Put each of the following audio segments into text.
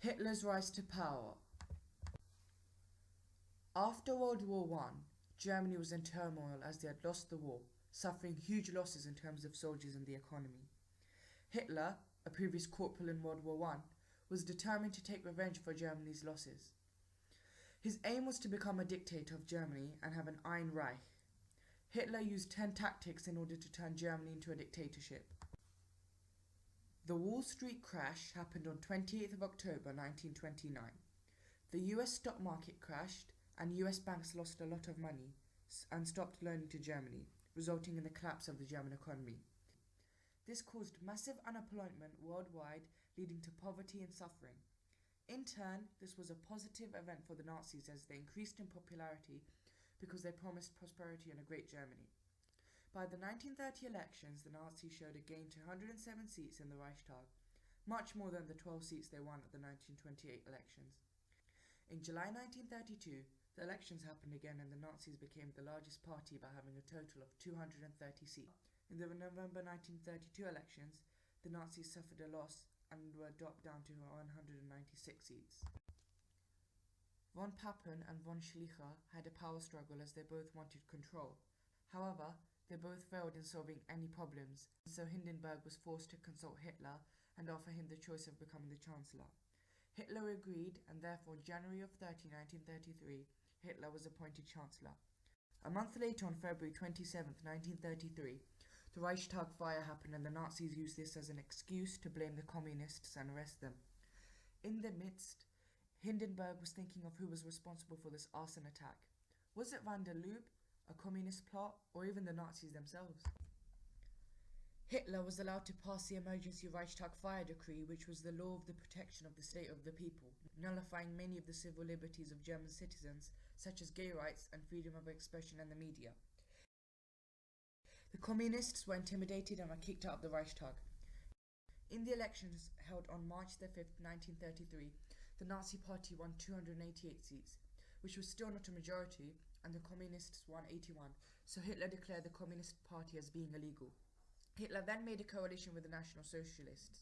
Hitler's rise to power. After World War I, Germany was in turmoil as they had lost the war, suffering huge losses in terms of soldiers and the economy. Hitler, a previous corporal in World War I, was determined to take revenge for Germany's losses. His aim was to become a dictator of Germany and have an Iron Reich. Hitler used 10 tactics in order to turn Germany into a dictatorship. The Wall Street crash happened on 28th of October 1929. The US stock market crashed and US banks lost a lot of money and stopped loaning to Germany, resulting in the collapse of the German economy. This caused massive unemployment worldwide, leading to poverty and suffering. In turn, this was a positive event for the Nazis as they increased in popularity because they promised prosperity and a great Germany. By the 1930 elections, the Nazis showed a gain to 107 seats in the Reichstag, much more than the 12 seats they won at the 1928 elections. In July 1932, the elections happened again and the Nazis became the largest party by having a total of 230 seats. In the November 1932 elections, the Nazis suffered a loss and were dropped down to 196 seats. Von Papen and von Schleicher had a power struggle as they both wanted control. However, they both failed in solving any problems, so Hindenburg was forced to consult Hitler and offer him the choice of becoming the Chancellor. Hitler agreed, and therefore on January 30, 1933, Hitler was appointed Chancellor. A month later, on February 27, 1933, the Reichstag fire happened and the Nazis used this as an excuse to blame the communists and arrest them. In the midst, Hindenburg was thinking of who was responsible for this arson attack. Was it van der Lubbe, a communist plot, or even the Nazis themselves? Hitler was allowed to pass the emergency Reichstag fire decree, which was the law of the protection of the state of the people, nullifying many of the civil liberties of German citizens, such as gay rights and freedom of expression and the media. The communists were intimidated and were kicked out of the Reichstag. In the elections held on March 5, 1933, the Nazi Party won 288 seats, which was still not a majority, and the Communists won 81, so Hitler declared the Communist Party as being illegal. Hitler then made a coalition with the National Socialists.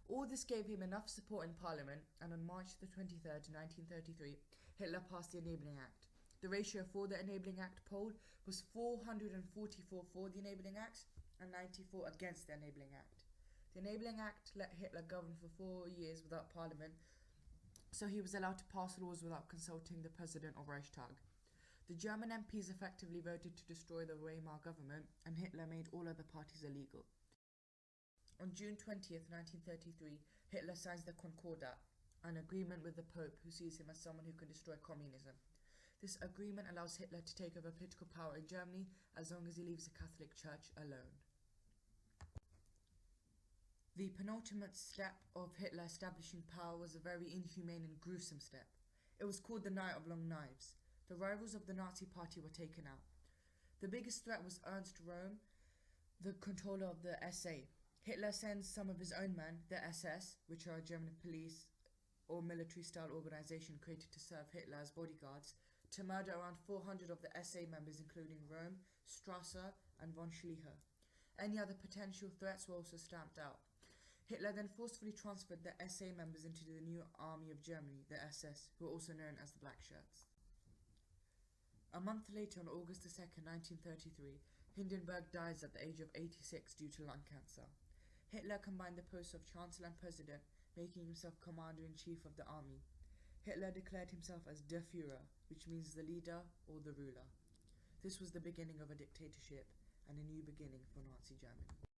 All this gave him enough support in Parliament, and on March 23, 1933, Hitler passed the Enabling Act. The ratio for the Enabling Act poll was 444 for the Enabling Act and 94 against the Enabling Act. The Enabling Act let Hitler govern for 4 years without Parliament, so he was allowed to pass laws without consulting the President or Reichstag. The German MPs effectively voted to destroy the Weimar government, and Hitler made all other parties illegal. On June 20, 1933, Hitler signs the Concordat, an agreement with the Pope, who sees him as someone who can destroy communism. This agreement allows Hitler to take over political power in Germany as long as he leaves the Catholic Church alone. The penultimate step of Hitler establishing power was a very inhumane and gruesome step. It was called the Night of Long Knives. The rivals of the Nazi Party were taken out. The biggest threat was Ernst Röhm, the controller of the SA. Hitler sends some of his own men, the SS, which are a German police or military-style organization created to serve Hitler as bodyguards, to murder around 400 of the SA members, including Röhm, Strasser, and von Schleicher. Any other potential threats were also stamped out. Hitler then forcefully transferred the SA members into the new army of Germany, the SS, who were also known as the Black Shirts. A month later, on August 2, 1933, Hindenburg dies at the age of 86 due to lung cancer. Hitler combined the posts of Chancellor and President, making himself Commander-in-Chief of the army. Hitler declared himself as Der Führer, which means the leader or the ruler. This was the beginning of a dictatorship and a new beginning for Nazi Germany.